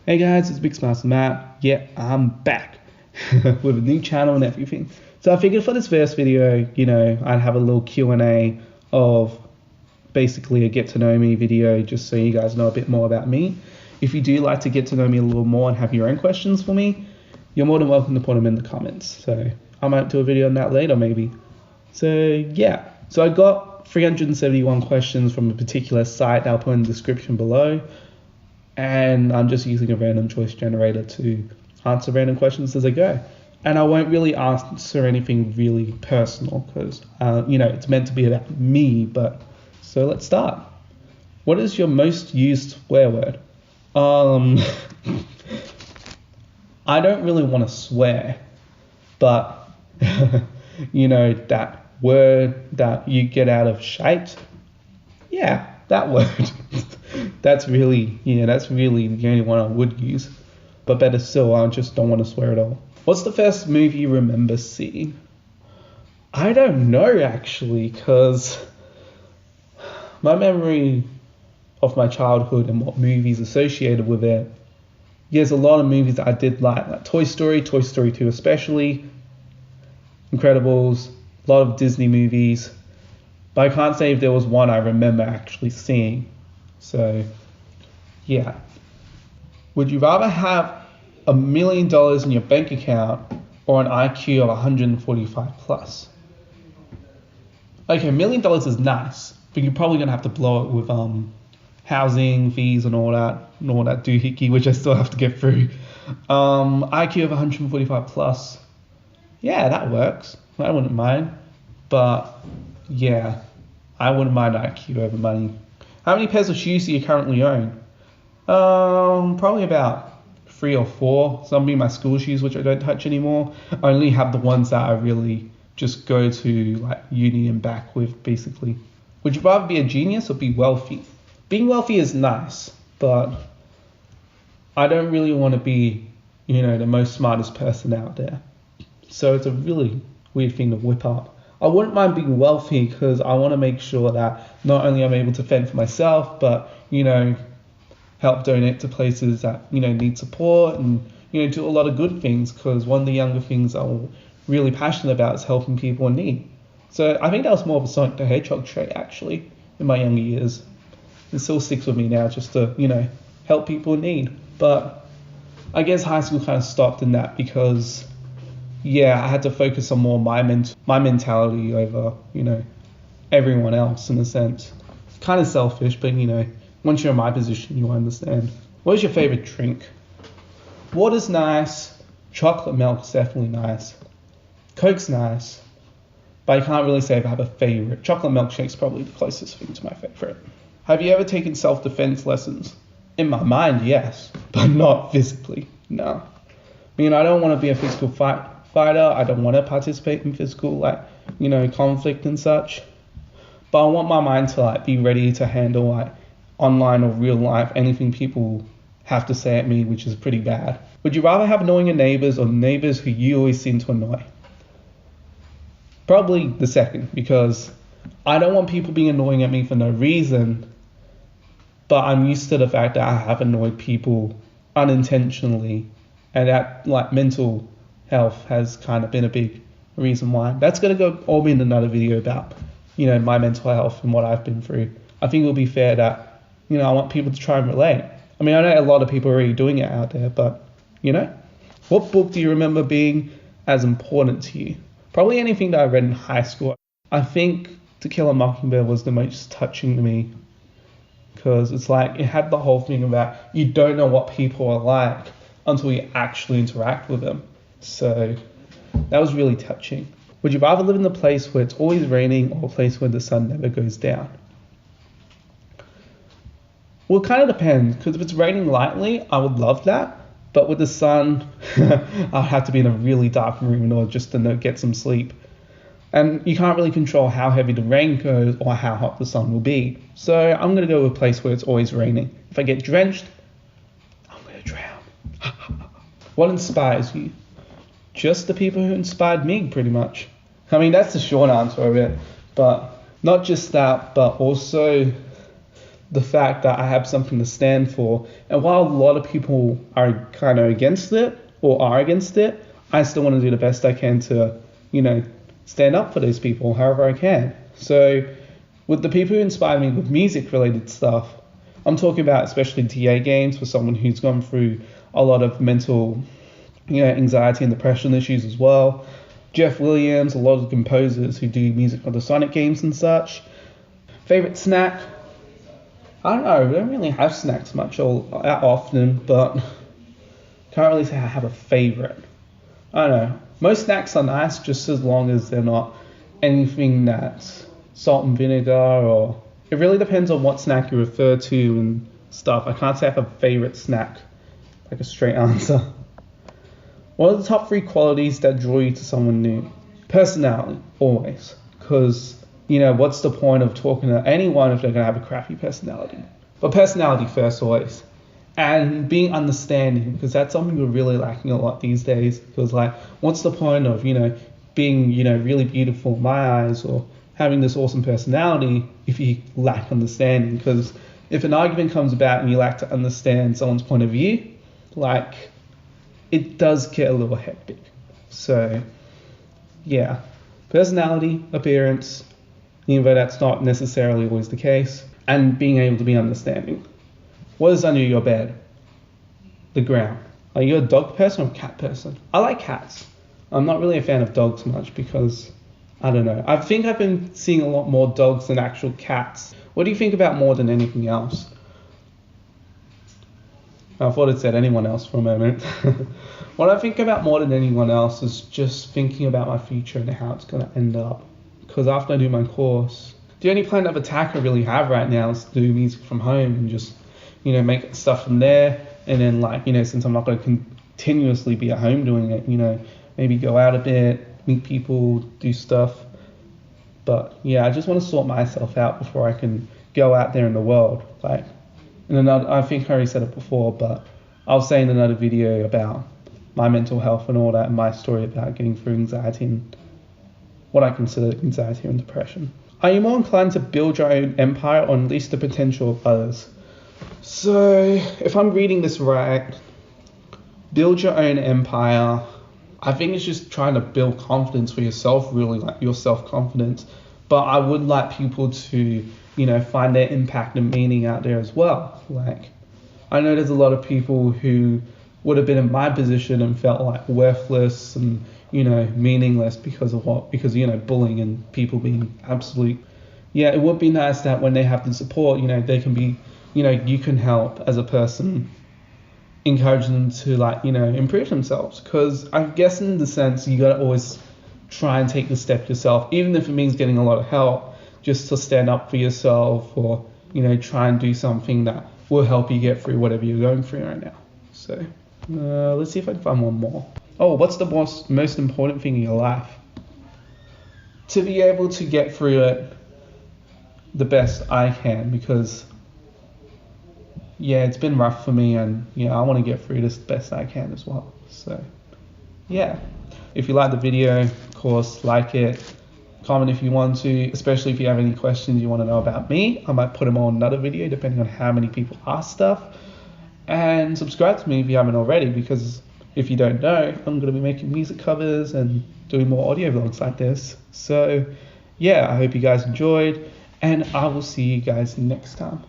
Hey guys, it's Big Smarts Matt. Yeah, I'm back with a new channel and everything. So I figured for this first video, I'd have a little Q&A of basically a get to know me video just so you guys know a bit more about me. If you do like to get to know me a little more and have your own questions for me, you're more than welcome to put them in the comments. So I might do a video on that later maybe. So yeah, so I got 371 questions from a particular site that I'll put in the description below. And I'm just using a random choice generator to answer random questions as I go. And I won't really answer anything really personal because, it's meant to be about me, but so let's start. What is your most used swear word? I don't really want to swear, but, that word that you get out of shite, yeah, that word. That's really the only one I would use. But better still, I just don't want to swear at all. What's the first movie you remember seeing? I don't know actually, because my memory of my childhood and what movies associated with it, there's a lot of movies that I did like Toy Story 2 especially, Incredibles, a lot of Disney movies. But I can't say if there was one I remember actually seeing. So, yeah. Would you rather have $1 million in your bank account or an IQ of 145 plus? Okay, $1 million is nice, but you're probably gonna have to blow it with housing fees and all that doohickey, which I still have to get through. IQ of 145 plus, yeah, that works. I wouldn't mind, but yeah, I wouldn't mind IQ over money. How many pairs of shoes do you currently own? Probably about 3 or 4. Some being my school shoes, which I don't touch anymore. I only have the ones that I really just go to like uni and back with, basically. Would you rather be a genius or be wealthy? Being wealthy is nice, but I don't really want to be, the most smartest person out there. So it's a really weird thing to whip up. I wouldn't mind being wealthy because I want to make sure that not only I'm able to fend for myself, but, help donate to places that, need support and, do a lot of good things, because one of the younger things I'm really passionate about is helping people in need. So I think that was more of a Sonic the Hedgehog trait, actually, in my younger years. It still sticks with me now just to, help people in need. But I guess high school kind of stopped in that because, I had to focus on more my mentality over, everyone else in a sense. It's kind of selfish, but, once you're in my position, you understand. What is your favorite drink? Water's nice. Chocolate milk's definitely nice. Coke's nice. But I can't really say if I have a favorite. Chocolate milkshake's probably the closest thing to my favorite. Have you ever taken self-defense lessons? In my mind, yes, but not physically, no. I don't want to be a physical fighter. I don't want to participate in physical, conflict and such. But I want my mind to, be ready to handle, online or real life, anything people have to say at me, which is pretty bad. Would you rather have annoying neighbours or neighbours who you always seem to annoy? Probably the second, because I don't want people being annoying at me for no reason, but I'm used to the fact that I have annoyed people unintentionally, and that, mental health has kind of been a big reason why. That's going to go all in another video about, my mental health and what I've been through. I think it'll be fair that, I want people to try and relate. I know a lot of people are already doing it out there, but, what book do you remember being as important to you? Probably anything that I read in high school. I think To Kill a Mockingbird was the most touching to me, because it's it had the whole thing about you don't know what people are like until you actually interact with them. So that was really touching. Would you rather live in a place where it's always raining or a place where the sun never goes down? Well, it kind of depends, because if it's raining lightly, I would love that. But with the sun, I'll have to be in a really dark room in order just to get some sleep. And you can't really control how heavy the rain goes or how hot the sun will be. So I'm going to go to a place where it's always raining. If I get drenched, I'm going to drown. What inspires you? Just the people who inspired me, pretty much. That's the short answer of it. But not just that, but also the fact that I have something to stand for. And while a lot of people are kind of against it or are against it, I still want to do the best I can to, stand up for those people however I can. So with the people who inspire me with music related stuff, I'm talking about especially TA games for someone who's gone through a lot of mental, anxiety and depression issues as well. Jeff Williams, a lot of the composers who do music for the Sonic games and such. Favorite snack? I don't know, I don't really have snacks much that often, but can't really say I have a favorite. I don't know. Most snacks are nice just as long as they're not anything that's salt and vinegar, or it really depends on what snack you refer to and stuff. I can't say I have a favorite snack, like a straight answer. What are the top 3 qualities that draw you to someone new? Personality, always. Because, what's the point of talking to anyone if they're going to have a crappy personality? But personality first, always. And being understanding, because that's something we're really lacking a lot these days. Because, what's the point of, being, really beautiful in my eyes or having this awesome personality if you lack understanding? Because if an argument comes about and you lack to understand someone's point of view, it does get a little hectic. So, yeah. Personality, appearance, even though that's not necessarily always the case, and being able to be understanding. What is under your bed? The ground. Are you a dog person or a cat person? I like cats. I'm not really a fan of dogs much because, I don't know. I think I've been seeing a lot more dogs than actual cats. What do you think about more than anything else? I thought it said anyone else for a moment. What I think about more than anyone else is just thinking about my future and how it's going to end up. Because after I do my course, the only plan of attack I really have right now is to do music from home and just, make stuff from there. And then since I'm not going to continuously be at home doing it, maybe go out a bit, meet people, do stuff. But yeah, I just want to sort myself out before I can go out there in the world. And I think I already said it before, but I'll say in another video about my mental health and all that, and my story about getting through anxiety and what I consider anxiety and depression. Are you more inclined to build your own empire or unleash the potential of others? So, if I'm reading this right, build your own empire, I think it's just trying to build confidence for yourself, really, your self-confidence. But I would like people to, find their impact and meaning out there as well. I know there's a lot of people who would have been in my position and felt worthless and, meaningless because of bullying and people being absolute. Yeah, it would be nice that when they have the support, they can be, you can help as a person, encourage them to improve themselves. Because I guess in the sense you got to always try and take the step yourself, even if it means getting a lot of help, just to stand up for yourself or, try and do something that will help you get through whatever you're going through right now. So let's see if I can find one more. Oh, what's the most important thing in your life? To be able to get through it the best I can, because it's been rough for me, and I want to get through this the best I can as well. So if you like the video, of course, like it, comment if you want to, especially if you have any questions you want to know about me. I might put them on another video depending on how many people ask stuff. And subscribe to me if you haven't already, because if you don't know, I'm going to be making music covers and doing more audio vlogs like this. So I hope you guys enjoyed, and I will see you guys next time.